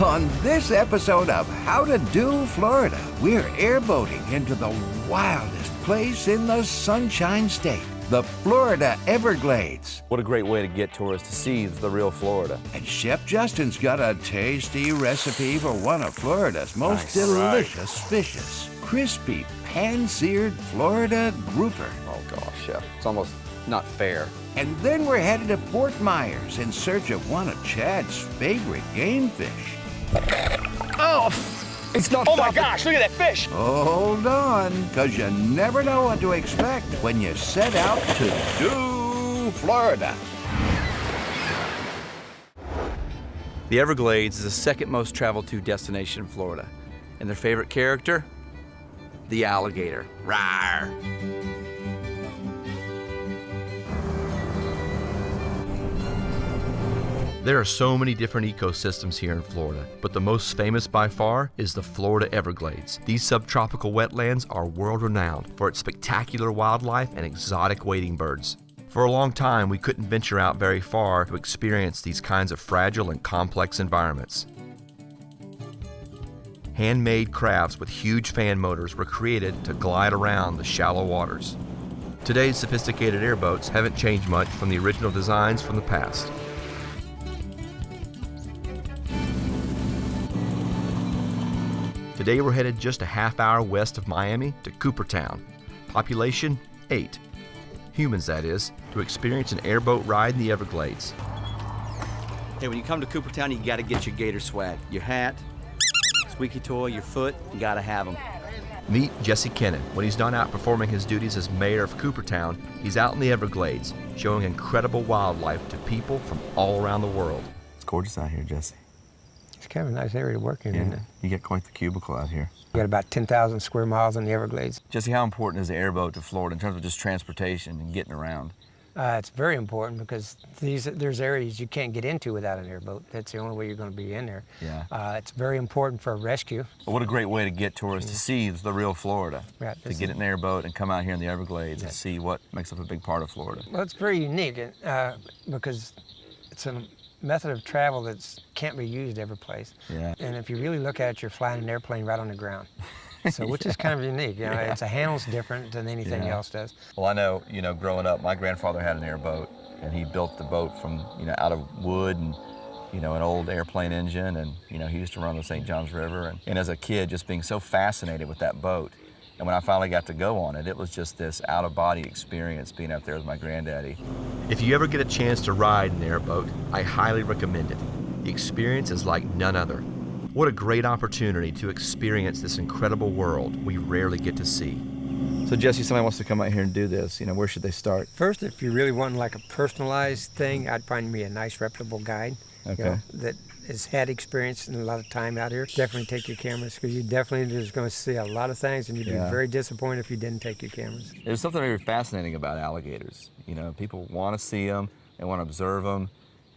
On this episode of How to Do Florida, we're airboating into the wildest place in the Sunshine State, the Florida Everglades. What a great way to get tourists to see the real Florida. And Chef Justin's got a tasty recipe for one of Florida's most delicious fishes. Crispy, pan-seared Florida grouper. Oh gosh, Chef, it's almost not fair. And then we're headed to Fort Myers in search of one of Chad's favorite game fish. Oh, it's not. Oh my gosh, look at that fish! Hold on, because you never know what to expect when you set out to do Florida. The Everglades is the second most traveled to destination in Florida. And their favorite character? The alligator. Rawr! There are so many different ecosystems here in Florida, but the most famous by far is the Florida Everglades. These subtropical wetlands are world-renowned for its spectacular wildlife and exotic wading birds. For a long time, we couldn't venture out very far to experience these kinds of fragile and complex environments. Handmade crafts with huge fan motors were created to glide around the shallow waters. Today's sophisticated airboats haven't changed much from the original designs from the past. Today we're headed just a half hour west of Miami to Coopertown. Population 8. Humans, that is, to experience an airboat ride in the Everglades. Hey, when you come to Coopertown, you gotta get your gator swag. Your hat, squeaky toy, your foot, you gotta have them. Meet Jesse Kennan. When he's not out performing his duties as mayor of Coopertown, he's out in the Everglades, showing incredible wildlife to people from all around the world. It's gorgeous out here, Jesse. It's kind of a nice area to work in, isn't it? You get quite the cubicle out here. You got about 10,000 square miles in the Everglades. Jesse, how important is the airboat to Florida in terms of just transportation and getting around? It's very important because there's areas you can't get into without an airboat. That's the only way you're going to be in there. Yeah. It's very important for rescue. But what a great way to get tourists to see the real Florida. Right. To get in an airboat and come out here in the Everglades and see what makes up a big part of Florida. Well, it's very unique because it's a method of travel that can't be used every place. Yeah. And if you really look at it, you're flying an airplane right on the ground. So, which is kind of unique. You know, it's a handle's different than anything else does. Well, I know, growing up, my grandfather had an airboat, and he built the boat from, out of wood and, an old airplane engine, and, he used to run the St. Johns River. And as a kid, just being so fascinated with that boat. And when I finally got to go on it, it was just this out-of-body experience being up there with my granddaddy. If you ever get a chance to ride an airboat, I highly recommend it. The experience is like none other. What a great opportunity to experience this incredible world we rarely get to see. So Jesse, somebody wants to come out here and do this, where should they start? First, if you really want like a personalized thing, I'd find me a nice reputable guide. Okay. That has had experience and a lot of time out here. Definitely take your cameras because you definitely just going to see a lot of things and you'd be very disappointed if you didn't take your cameras. There's something very fascinating about alligators. People want to see them, they want to observe them,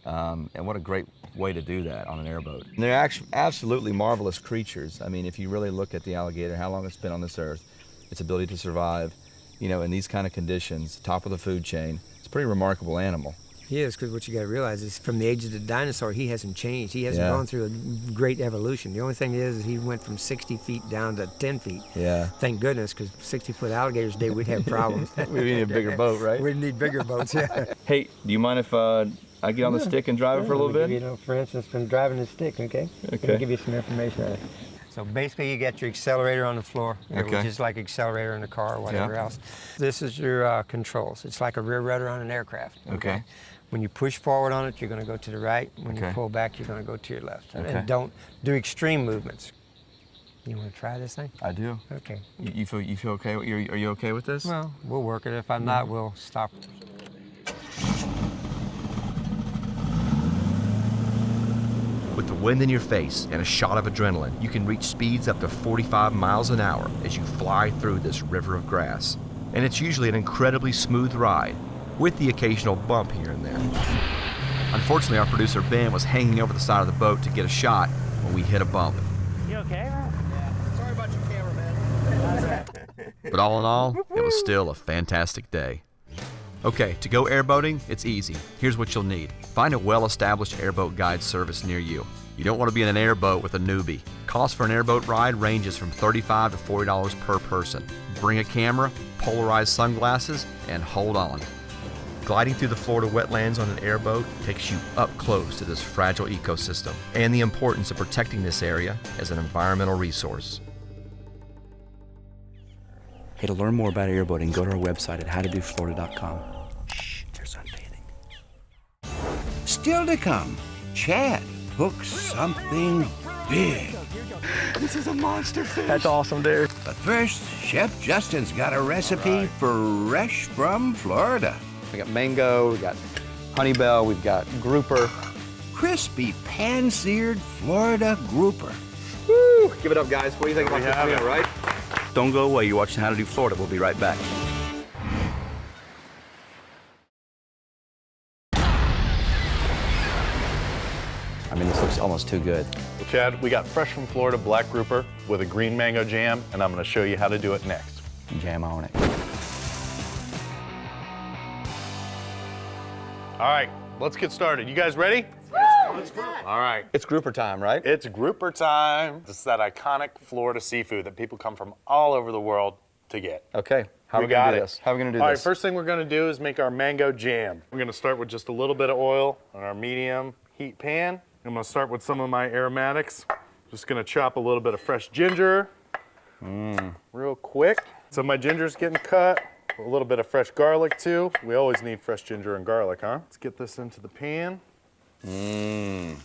and what a great way to do that on an airboat. And they're actually absolutely marvelous creatures. I mean, if you really look at the alligator, how long it's been on this earth, its ability to survive, in these kind of conditions, top of the food chain, it's a pretty remarkable animal. He is, because what you got to realize is from the age of the dinosaur, he hasn't changed. He hasn't gone through a great evolution. The only thing is he went from 60 feet down to 10 feet. Yeah. Thank goodness, because 60-foot alligators today, we'd have problems. We'd need a bigger boat, right? We'd need bigger boats, yeah. Hey, do you mind if I get on the stick and drive it for a little bit? For instance, from driving the stick, okay? Let me give you some information on it. So basically, you get your accelerator on the floor, which is like accelerator in the car or whatever else. This is your controls. It's like a rear rudder on an aircraft. Okay. When you push forward on it, you're going to go to the right. When you pull back, you're going to go to your left. Okay. And don't do extreme movements. You want to try this thing? I do. Okay. You feel okay? Are you okay with this? Well, we'll work it. If I'm not, we'll stop. With the wind in your face and a shot of adrenaline, you can reach speeds up to 45 miles an hour as you fly through this river of grass. And it's usually an incredibly smooth ride, with the occasional bump here and there. Unfortunately, our producer Ben was hanging over the side of the boat to get a shot when we hit a bump. You okay, man? Yeah, sorry about your camera, man. But all in all, it was still a fantastic day. Okay, to go airboating, it's easy. Here's what you'll need. Find a well-established airboat guide service near you. You don't want to be in an airboat with a newbie. Cost for an airboat ride ranges from $35 to $40 per person. Bring a camera, polarized sunglasses, and hold on. Gliding through the Florida wetlands on an airboat takes you up close to this fragile ecosystem and the importance of protecting this area as an environmental resource. Hey, to learn more about airboating, go to our website at howtodoflorida.com. Shh, there's unbathing. Still to come, Chad hooks something big. This is a monster fish. That's awesome, dude. But first, Chef Justin's got a recipe fresh from Florida. We got mango, we got honeybell, we've got grouper. Crispy pan-seared Florida grouper. Woo! Give it up, guys. What do you think about this meal, right? Don't go away. You're watching How to Do Florida. We'll be right back. I mean, this looks almost too good. Well, Chad, we got fresh from Florida black grouper with a green mango jam, and I'm going to show you how to do it next. Jam on it. All right, let's get started. You guys ready? Let's go. All right. It's grouper time, right? It's grouper time. This is that iconic Florida seafood that people come from all over the world to get. Okay. How are we got going to do it. this? How are we going to do All this? right, first thing we're going to do is make our mango jam. We're going to start with just a little bit of oil on our medium heat pan. I'm going to start with some of my aromatics. Just going to chop a little bit of fresh ginger real quick. So my ginger's getting cut. A little bit of fresh garlic too. We always need fresh ginger and garlic, huh? Let's get this into the pan. Can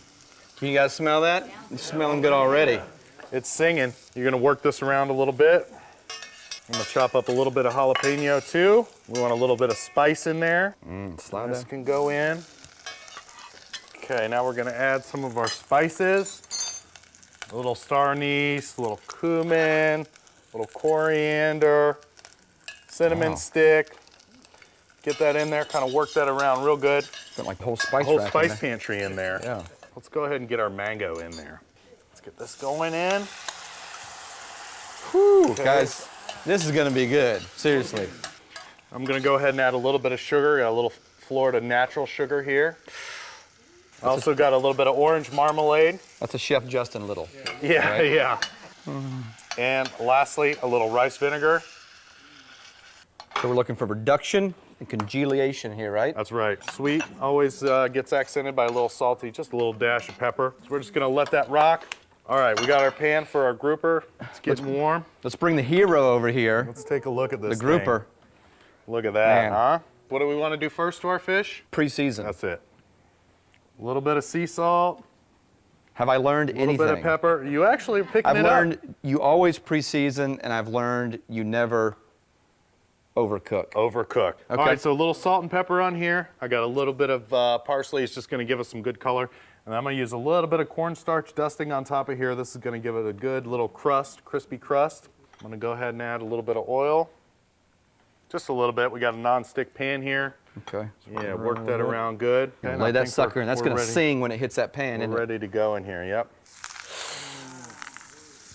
you guys smell that? It's smelling good already. It's singing. You're gonna work this around a little bit. I'm gonna chop up a little bit of jalapeno too. We want a little bit of spice in there. Slide This that. can go in. Okay, now we're gonna add some of our spices. A little star anise, a little cumin, a little coriander, cinnamon stick. Get that in there, kind of work that around real good. Got like the whole spice Whole rack in spice there. pantry in there. Yeah. Let's go ahead and get our mango in there. Let's get this going in. Whew, Okay. guys, this is going to be good. Seriously. I'm gonna go ahead and add a little bit of sugar. Got a little Florida natural sugar here. Also got a little bit of orange marmalade. That's a Chef Justin Little. Yeah, Right. yeah. And lastly, a little rice vinegar. So we're looking for reduction and congealation here, right? That's right. Sweet always gets accented by a little salty, just a little dash of pepper. So we're just gonna let that rock. All right, we got our pan for our grouper. It's getting warm. Let's bring the hero over here, Let's take a look at this the grouper. thing. Look at that, Man. huh? What do we want to do first to our fish? Pre-season. That's it. A little bit of sea salt, Have I learned a little anything? bit of pepper. You actually are picking I've it learned up. you always pre-season, and I've learned you never overcook. Overcook. All Okay. right, so a little salt and pepper on here. I got a little bit of parsley. It's just going to give us some good color. And I'm going to use a little bit of cornstarch dusting on top of here. This is going to give it a good little crust, crispy crust. I'm going to go ahead and add a little bit of oil. Just a little bit. We got a non-stick pan here. Okay. Yeah, work that around good. Okay, Lay I that think sucker in. That's we're going to ready. sing when it hits that pan, We're isn't it? ready to go in here, yep.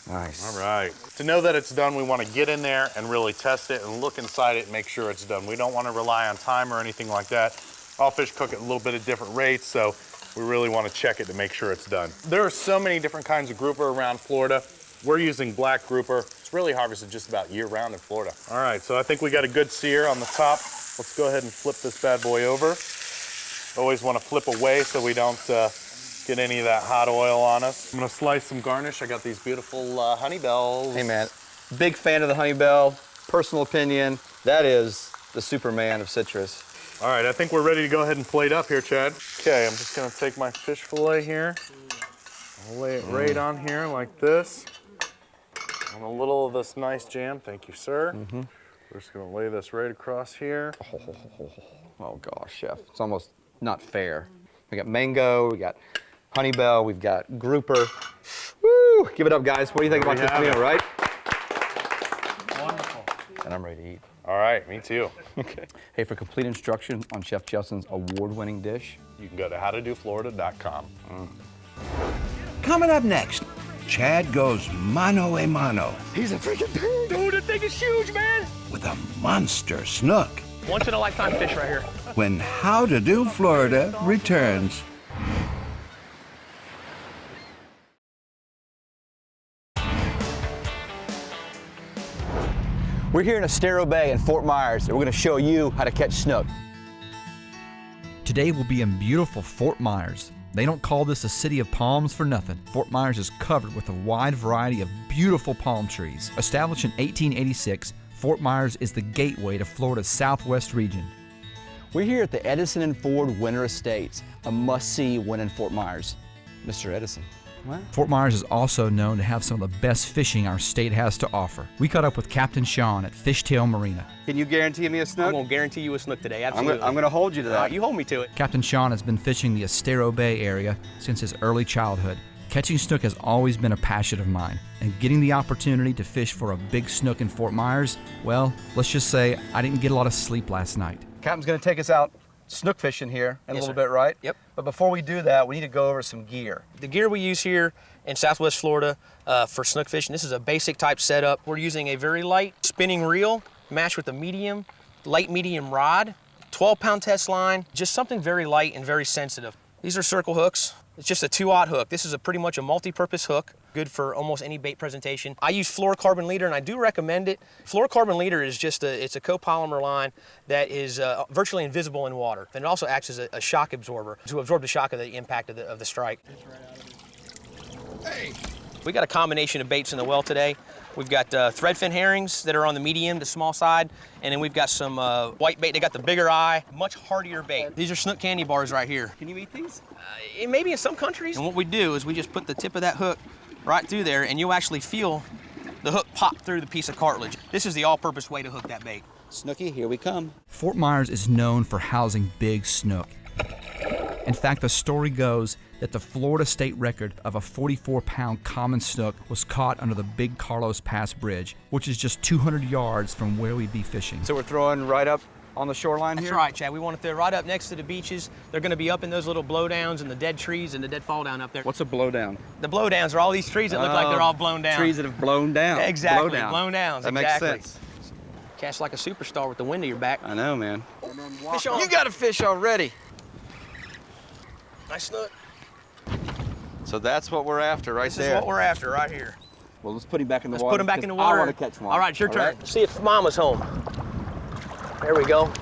Nice. All right. To know that it's done, we want to get in there and really test it and look inside it and make sure it's done. We don't want to rely on time or anything like that. All fish cook at a little bit of different rates, so we really want to check it to make sure it's done. There are so many different kinds of grouper around Florida. We're using black grouper. It's really harvested just about year-round in Florida. All right, so I think we got a good sear on the top. Let's go ahead and flip this bad boy over. Always want to flip away so we don't get any of that hot oil on us. I'm gonna slice some garnish. I got these beautiful honey bells. Hey, man. Big fan of the honeybell. Personal opinion, that is the Superman of citrus. All right, I think we're ready to go ahead and plate up here, Chad. Okay, I'm just gonna take my fish fillet here. I'll lay it right on here like this. And a little of this nice jam, thank you, sir. We're just gonna lay this right across here. Oh, gosh, Chef. It's almost not fair. We got mango, we got honeybell, we've got grouper. Woo! Give it up, guys. What do you think There about we this have meal, it. right? Wonderful. And I'm ready to eat. All right, me too. Okay. Hey, for complete instruction on Chef Justin's award-winning dish, You can go to howtodoflorida.com. Coming up next, Chad goes mano a mano he's a freaking pig. Dude, the thing is huge, man. with a monster snook. Once in a lifetime fish right here. When How to Do Florida returns. We're here in Estero Bay in Fort Myers, and we're going to show you how to catch snook. Today we'll be in beautiful Fort Myers. They don't call this a city of palms for nothing. Fort Myers is covered with a wide variety of beautiful palm trees. Established in 1886, Fort Myers is the gateway to Florida's southwest region. We're here at the Edison and Ford Winter Estates, a must-see when in Fort Myers. Mr. Edison. What? Fort Myers is also known to have some of the best fishing our state has to offer. We caught up with Captain Sean at Fishtail Marina. Can you guarantee me a snook? I'm going to guarantee you a snook today, absolutely. I'm going to hold you to that. You hold me to it. Captain Sean has been fishing the Estero Bay area since his early childhood. Catching snook has always been a passion of mine, and getting the opportunity to fish for a big snook in Fort Myers, well, let's just say I didn't get a lot of sleep last night. Captain's going to take us out snook fishing here in a little bit, right? Yep. But before we do that, we need to go over some gear. The gear we use here in Southwest Florida for snook fishing, this is a basic type setup. We're using a very light spinning reel matched with a light medium rod, 12-pound test line, just something very light and very sensitive. These are circle hooks. It's just a 2-aught hook. This is pretty much a multi-purpose hook, good for almost any bait presentation. I use fluorocarbon leader, and I do recommend it. Fluorocarbon leader is just it's a copolymer line that is virtually invisible in water. And it also acts as a shock absorber to absorb the shock of the impact of the strike. Hey. We got a combination of baits in the well today. We've got threadfin herrings that are on the medium to small side, and then we've got some white bait. They got the bigger eye, much hardier bait. These are snook candy bars right here. Can you eat these? Maybe in some countries. And what we do is we just put the tip of that hook right through there, and you'll actually feel the hook pop through the piece of cartilage. This is the all-purpose way to hook that bait. Snooky, here we come. Fort Myers is known for housing big snook. In fact, the story goes that the Florida state record of a 44-pound common snook was caught under the Big Carlos Pass Bridge, which is just 200 yards from where we'd be fishing. So we're throwing right up on the shoreline here? That's right, Chad. We want to throw right up next to the beaches. They're going to be up in those little blowdowns and the dead trees and the dead fall down up there. What's a blowdown? The blowdowns are all these trees that look like they're all blown down. Trees that have blown down. Exactly, blown downs. That exactly. makes sense. Cast like a superstar with the wind at your back. I know, man. Fish on. You got a fish already. Nice snook. So that's what we're after right there. This is what we're after right here. Well, let's put him back in the water. Let's put him back in the water. I want to catch one. All right, it's your turn. Right. See if Mama's home. There we go.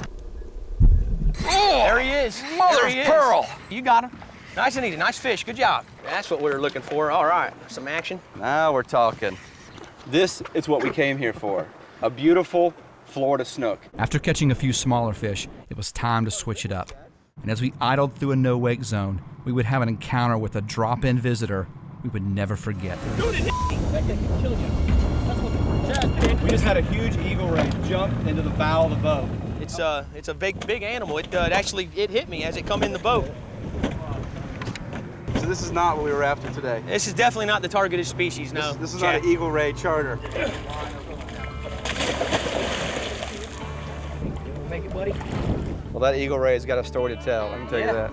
Oh, there he is. Mother of pearl. You got him. Nice and easy. Nice fish. Good job. That's what we were looking for. All right. Some action. Now we're talking. This is what we came here for. A beautiful Florida snook. After catching a few smaller fish, it was time to switch it up. And as we idled through a no-wake zone, we would have an encounter with a drop-in visitor we would never forget. We just had a huge eagle ray jump into the bow of the boat. It's a big animal. It hit me as it come in the boat. So this is not what we were after today. This is definitely not the targeted species, no. This is not an eagle ray charter. Make it, buddy. Well, that eagle ray has got a story to tell, I can tell you that.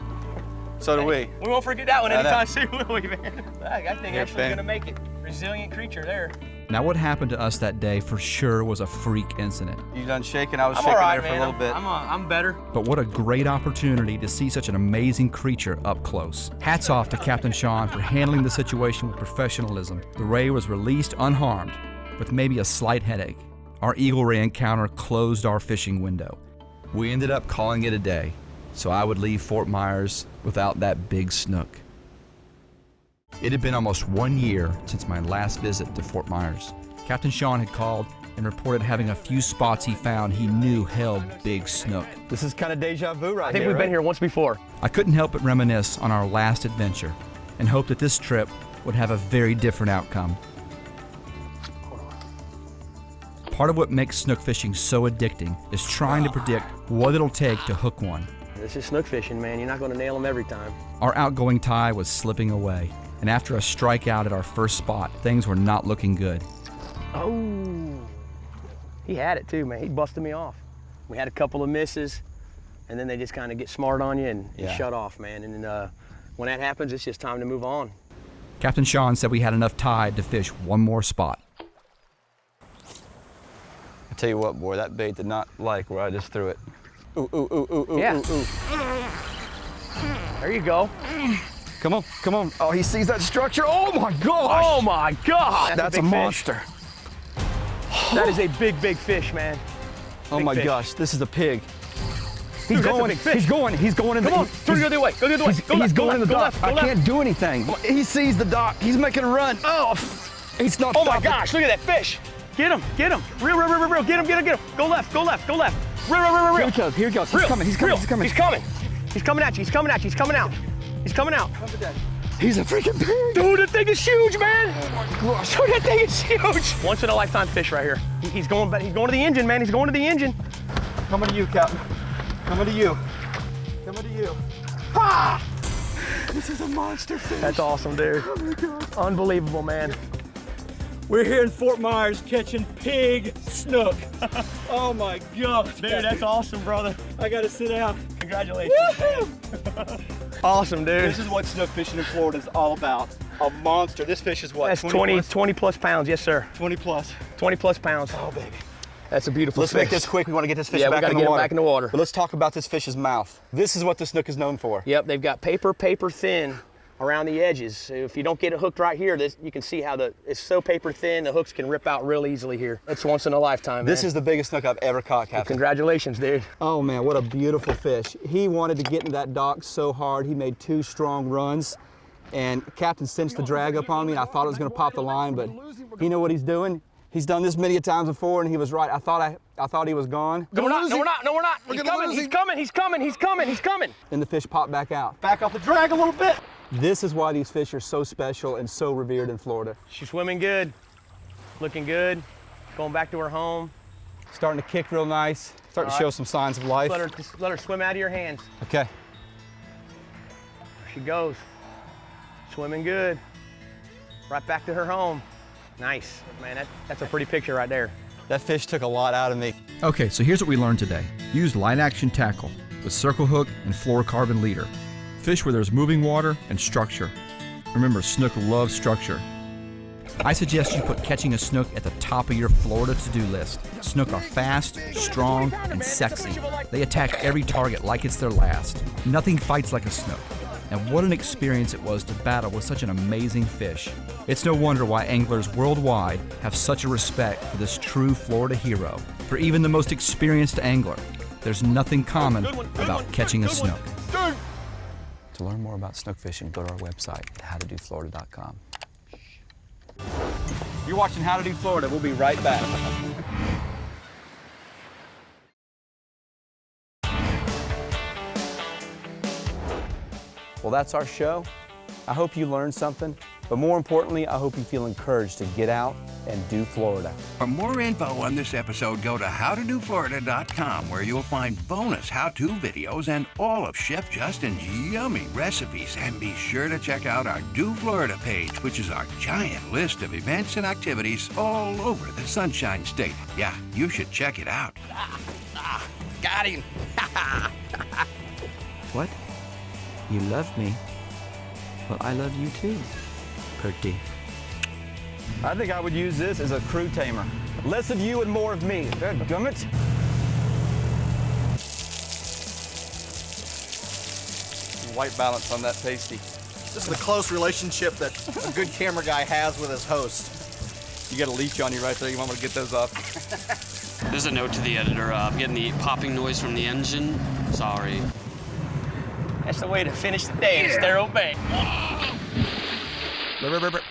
So do we. We won't forget that one anytime soon, will we, man? That thing actually gonna make it. Resilient creature there. Now what happened to us that day for sure was a freak incident. You done shaking? I was shaking right, there for a little bit. I'm better. But what a great opportunity to see such an amazing creature up close. Hats off to Captain Sean for handling the situation with professionalism. The ray was released unharmed, with maybe a slight headache. Our eagle ray encounter closed our fishing window. We ended up calling it a day, so I would leave Fort Myers without that big snook. It had been almost 1 year since my last visit to Fort Myers. Captain Sean had called and reported having a few spots he found he knew held big snook. This is kind of deja vu right here. I think we've been here once before. I couldn't help but reminisce on our last adventure and hope that this trip would have a very different outcome. Part of what makes snook fishing so addicting is trying to predict what it'll take to hook one. This is snook fishing, man. You're not going to nail them every time. Our outgoing tide was slipping away, and after a strikeout at our first spot, things were not looking good. Oh, he had it too, man. He busted me off. We had a couple of misses, and then they just kind of get smart on you and shut off, man. And then when that happens, it's just time to move on. Captain Sean said we had enough tide to fish one more spot. I tell you what, boy, that bait did not like where I just threw it. Ooh, ooh, ooh, ooh, ooh, Yeah. ooh, ooh. There you go. Come on, come on. Oh, he sees that structure. Oh my gosh. Oh my God. That's a big fish. monster. That is a big, big fish, man. Oh Big my fish. gosh, this is a pig. Dude, that's a going, big fish. he's going in the, Come on, go the other way, go the other way. Go he's left, going in the go dock. left, go I left. can't do anything. He sees the dock, he's making a run. Oh, he's not Oh my stopping. gosh, look at that fish. Get him, get him. Reel, reel, reel, reel, reel. Get him, get him, get him. Go left, go left, go left. Reel, reel, reel, reel. Here he goes, here he goes. He's Reel, coming, he's coming, reel. he's coming. He's coming. He's coming at you, he's coming at you, he's coming out. He's coming out. He's a freaking pig. Dude, that thing is huge, man. Oh my gosh. Dude, that thing is huge. Once in a lifetime fish right here. He's going to the engine, man. He's going to the engine. Coming to you, Captain. Coming to you. Coming to you. Ah! This is a monster fish. That's awesome, dude. Oh my God. Unbelievable, man. We're here in Fort Myers catching pig snook. Oh my God. Dude, that's awesome, brother. I gotta sit down. Congratulations, man. Awesome, dude. This is what snook fishing in Florida is all about. A monster. This fish is what? That's 20 plus pounds, yes, sir. 20 plus. 20 plus pounds. Oh, baby. That's a beautiful Let's fish. make this quick. We want to get this fish Yeah, we back gotta in the get him water. back in the water. But let's talk about this fish's mouth. This is what the snook is known for. Yep, they've got paper thin around the edges. So if you don't get it hooked right here, you can see how it's so paper thin, the hooks can rip out real easily here. It's once in a lifetime, This man. is the biggest snook I've ever caught, Captain. Congratulations, dude. Oh man, what a beautiful fish. He wanted to get in that dock so hard. He made 2 strong runs. And Captain cinched the drag up on me, and I thought it was going to pop the line, but he knew what he's doing. He's done this many times before, and he was right. I thought he was gone. No, we're not. He's coming. Then the fish popped back out. Back off the drag a little bit. This is why these fish are so special and so revered in Florida. She's swimming good, looking good, going back to her home. Starting to kick real nice, starting to show some signs of life. Just let her swim out of your hands. Okay. There she goes. Swimming good. Right back to her home. Nice. Man, that's a pretty picture right there. That fish took a lot out of me. Okay, so here's what we learned today. Use light action tackle with circle hook and fluorocarbon leader. Fish where there's moving water and structure. Remember, snook love structure. I suggest you put catching a snook at the top of your Florida to-do list. Snook are fast, strong, and sexy. They attack every target like it's their last. Nothing fights like a snook. And what an experience it was to battle with such an amazing fish. It's no wonder why anglers worldwide have such a respect for this true Florida hero. For even the most experienced angler, there's nothing common about catching a snook. To learn more about snook fishing, go to our website at howtodoflorida.com. You're watching How to Do Florida. We'll be right back. Well, that's our show. I hope you learned something, but more importantly, I hope you feel encouraged to get out and do Florida. For more info on this episode, go to howtodoflorida.com, where you'll find bonus how-to videos and all of Chef Justin's yummy recipes. And be sure to check out our Do Florida page, which is our giant list of events and activities all over the Sunshine State. Yeah, you should check it out. Got him! What? You love me? Well, I love you too, Perty. I think I would use this as a crew tamer. Less of you and more of me. Dadgummit. White balance on that pasty. This is the close relationship that a good camera guy has with his host. You got a leech on you right there. You want me to get those off? There's a note to the editor. I'm getting the popping noise from the engine. Sorry. That's the way to finish the day in Estero Bay.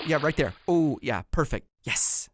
Yeah, right there. Oh, yeah, perfect. Yes.